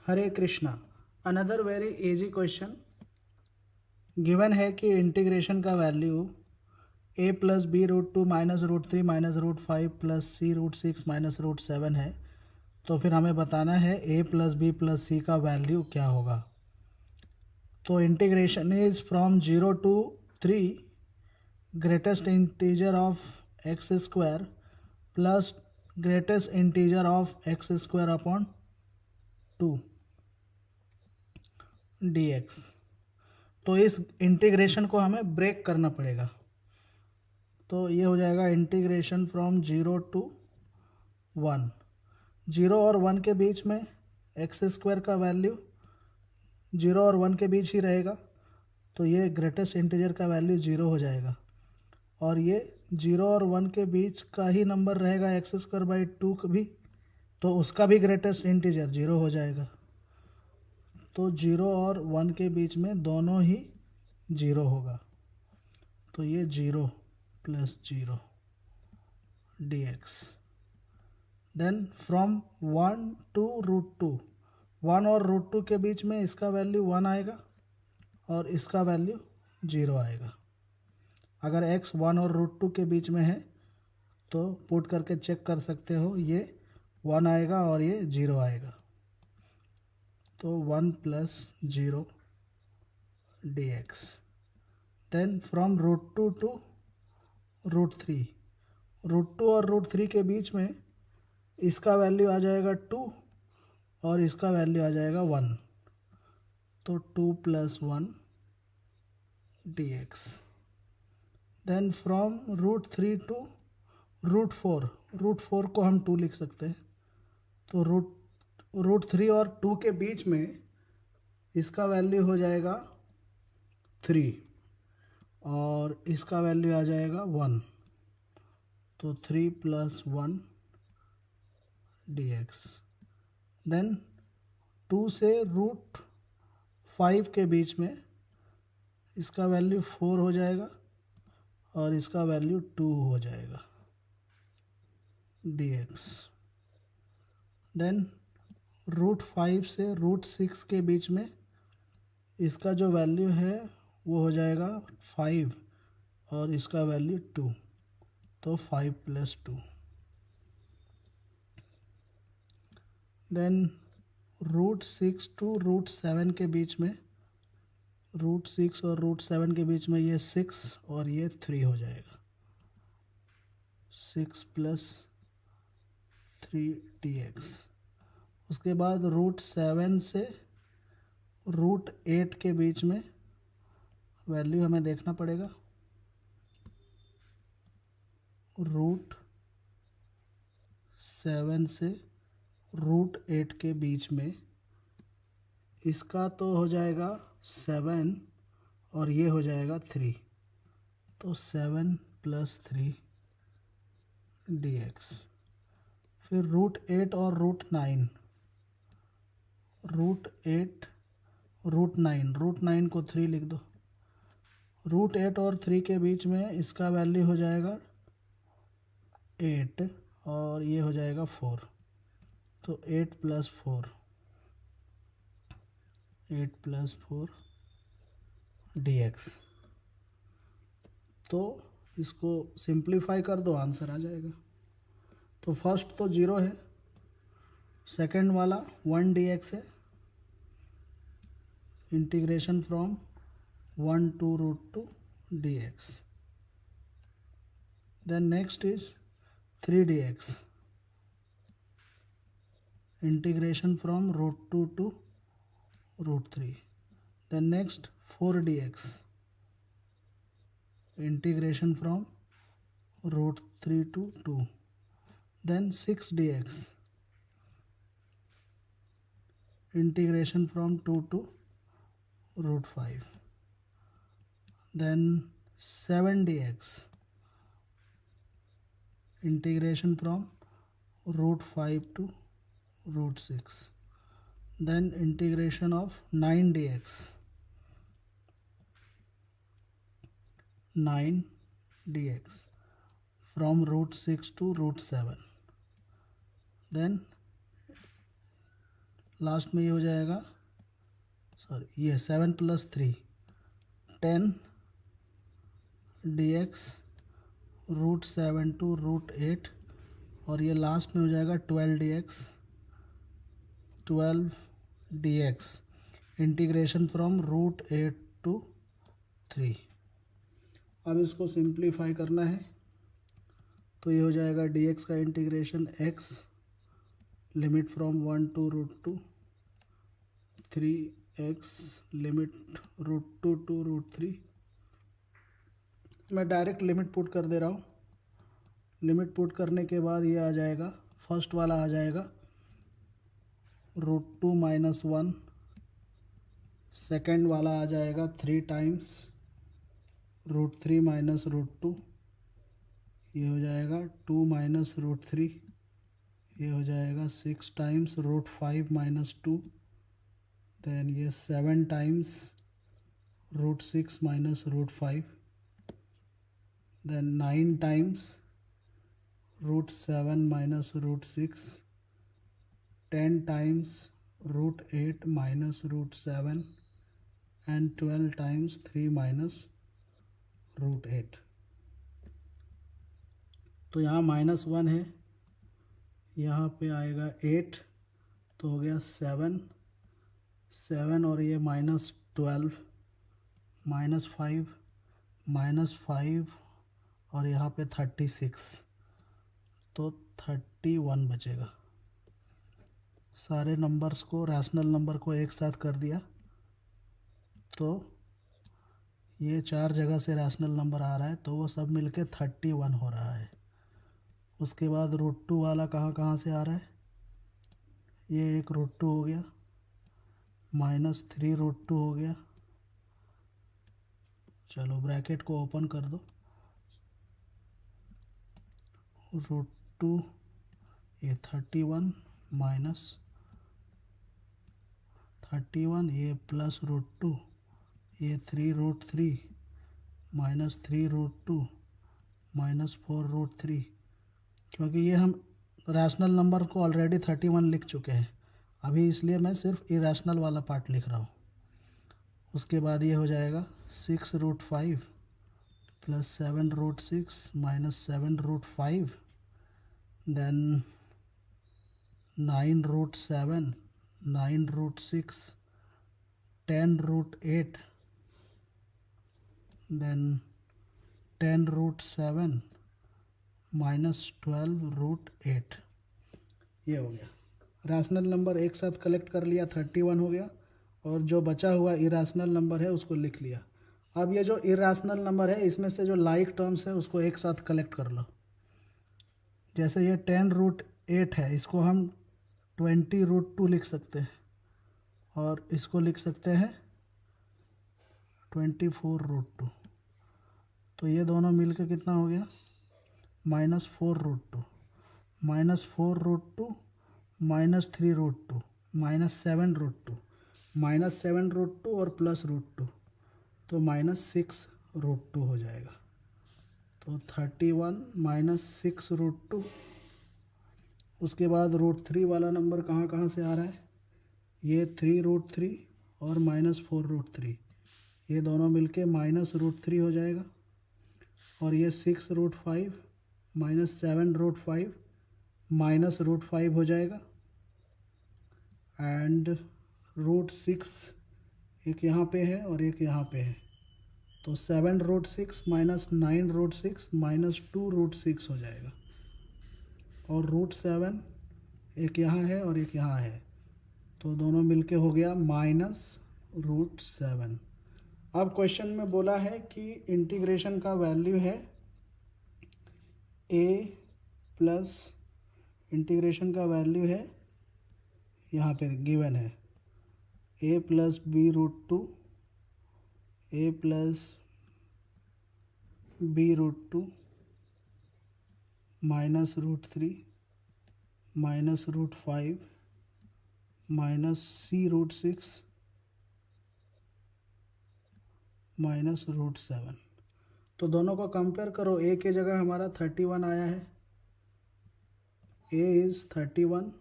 हरे Krishna. Another very easy question given है कि integration का value a plus B root two minus root three minus root five plus C root six minus root seven है। तो फिर हमें बताना है a plus B plus C का वैल्यू क्या होगा। तो integration is from 0 to 3 greatest integer of x square plus greatest integer of x square upon 2 dx। तो इस इंटीग्रेशन को हमें ब्रेक करना पड़ेगा। तो ये हो जाएगा इंटीग्रेशन फ्रॉम 0 टू 1। 0 और 1 के बीच में एक्स स्क्वायर का वैल्यू 0 और 1 के बीच ही रहेगा। तो ये ग्रेटेस्ट इंटीजर का वैल्यू 0 हो जाएगा। और ये 0 और 1 के बीच का ही नंबर रहेगा एक्स स्क्वायर बाई 2 भी, तो उसका भी ग्रेटेस्ट इंटीजर 0 हो जाएगा। तो 0 और 1 के बीच में दोनों ही 0 होगा। तो ये 0 plus 0 dx। Then from 1 to root two, 1 और रूट टू के बीच में इसका वैल्यू 1 आएगा और इसका वैल्यू 0 आएगा। अगर x 1 और रूट टू के बीच में है तो पुट करके चेक कर सकते हो, ये 1 आएगा और ये 0 आएगा। तो 1 plus 0 dx। Then from root two to root three, root two और रूट थ्री के बीच में इसका वैल्यू आ जाएगा 2 और इसका वैल्यू आ जाएगा 1। तो 2 plus 1 dx। Then from root three to root four, root four को हम 2 लिख सकते हैं। तो रूट थ्री और 2 के बीच में इसका वैल्यू हो जाएगा 3 और इसका वैल्यू आ जाएगा 1। तो 3 प्लस 1 dx। देन 2 से रूट 5 के बीच में इसका वैल्यू 4 हो जाएगा और इसका वैल्यू 2 हो जाएगा dx। देन रूट 5 से रूट 6 के बीच में इसका जो वैल्यू है वो हो जाएगा 5 और इसका वैल्यू 2। तो 5 plus 2। Then root 6 to root 7 के बीच में, रूट 6 और रूट 7 के बीच में ये 6 और ये 3 हो जाएगा। 6 प्लस 3 dx। उसके बाद रूट 7 से रूट 8 के बीच में वैल्यू हमें देखना पड़ेगा। रूट 7 से रूट 8 के बीच में इसका तो हो जाएगा 7 और ये हो जाएगा 3। तो 7 प्लस 3 dx। फिर रूट 8 और रूट 9, रूट 8 रूट 9, रूट 9 को 3 लिख दो। रूट 8 और 3 के बीच में इसका वैल्यू हो जाएगा 8 और ये हो जाएगा 4। तो 8 प्लस 4, 8 प्लस 4 dx। तो इसको सिंप्लीफाई कर दो, आंसर आ जाएगा। तो फर्स्ट तो 0 है, सेकंड वाला 1 dx है। Integration from 1 to root two dx। Then next is 3 dx। Integration from root 2 to root 3। Then next 4 dx। Integration from root 3 to 2। Then 6 dx। Integration from 2 to root 5। Then 7 dx। Integration from root 5 to root 6। Then integration of 9 dx, 9 dx from root 6 to root 7. Then last में ये हो जाएगा, sorry ये 7 + 3 10 dx √7 to √8 और ये last में हो जाएगा 12 dx इंटीग्रेशन फ्रॉम √8 to 3। अब इसको सिंप्लीफाई करना है तो ये हो जाएगा dx का integration x limit from 1 to √2 3x limit √2 to √3। मैं डायरेक्ट लिमिट पुट कर दे रहा हूँ। लिमिट पुट करने के बाद ये आ जाएगा, फर्स्ट वाला आ जाएगा √2 - 1, सेकेंड वाला आ जाएगा 3 टाइम्स √3 - √2, ये हो जाएगा 2 - √3, ये हो जाएगा 6 टाइम्स √5 - 2, देन ये 7 times √6 - √5, then 9 times √7 - √6, 10 times √8 - √7 and 12 times 3 - √8। तो यहाँ -1 है, यहाँ पे आएगा 8, तो हो गया 7 और ये -12 -5 और यहाँ पे 36, तो 31 बचेगा। सारे नंबर्स को, रैशनल नंबर को एक साथ कर दिया तो ये 4 जगह से रैशनल नंबर आ रहा है, तो वो सब मिलके 31 हो रहा है। उसके बाद √2 वाला कहाँ कहाँ से आ रहा है, ये एक √2 हो गया, -3 √2 हो गया। चलो ब्रैकेट को ओपन कर दो, √2 ये 31 -31 ये प्लस √2 ये 3 √3 -3 √2 -4 √3, क्योंकि ये हम रैशनल नंबर को ऑलरेडी 31 लिख चुके हैं अभी, इसलिए मैं सिर्फ इरेशनल वाला पार्ट लिख रहा हूँ। उसके बाद ये हो जाएगा 6 √5 + 7 √6 - 7 √5, then 9 √7 9 √6 10 √8, then 10 √7 -12 √8। ये हो गया, रैशनल नंबर एक साथ कलेक्ट कर लिया, 31 हो गया, और जो बचा हुआ इरेशनल नंबर है उसको लिख लिया। अब ये जो इरेशनल नंबर है इसमें से जो लाइक टर्म्स है उसको एक साथ कलेक्ट कर लो। जैसे ये 10 √8 है, इसको हम 20 √2 लिख सकते हैं, और इसको लिख सकते हैं 24 √2। तो ये दोनों मिलकर कितना हो गया, -4 √2 -4 √2 -3 √2 -7 √2 -7 √2 और प्लस √2, तो -6 √2 हो जाएगा। तो 31 -6 √2। उसके बाद √3 वाला नंबर कहाँ कहाँ से आ रहा है, ये 3 √3 और -4 √3, ये दोनों मिलके -√3 हो जाएगा, और ये 6 √5 -7 √5 -√5 हो जाएगा, एंड √6 एक यहाँ पे है और एक यहाँ पे है, तो 7 √6 -9 √6 -2 √6 हो जाएगा, और √7 एक यहाँ है और एक यहाँ है, तो दोनों मिलके हो गया -√7। अब क्वेश्चन में बोला है कि इंटीग्रेशन का वैल्यू है a प्लस इंटीग्रेशन का वैल्यू है, यहाँ पे गिवन है a + b √2 a + b √2 -√3 -√5 -c √6 -√7। तो दोनों को कंपेयर करो, a के जगह हमारा 31 आया है, a is 31,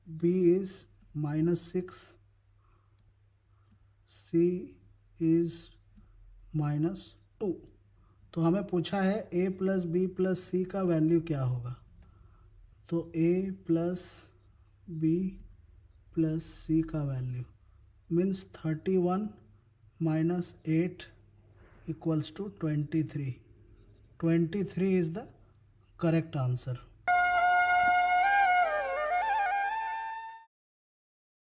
b is -6, c is -2। तो हमें पूछा है a plus B plus C का वैल्यू क्या होगा। तो a plus B plus C का value means 31 minus 8 equals to 23। 23 is the correct answer.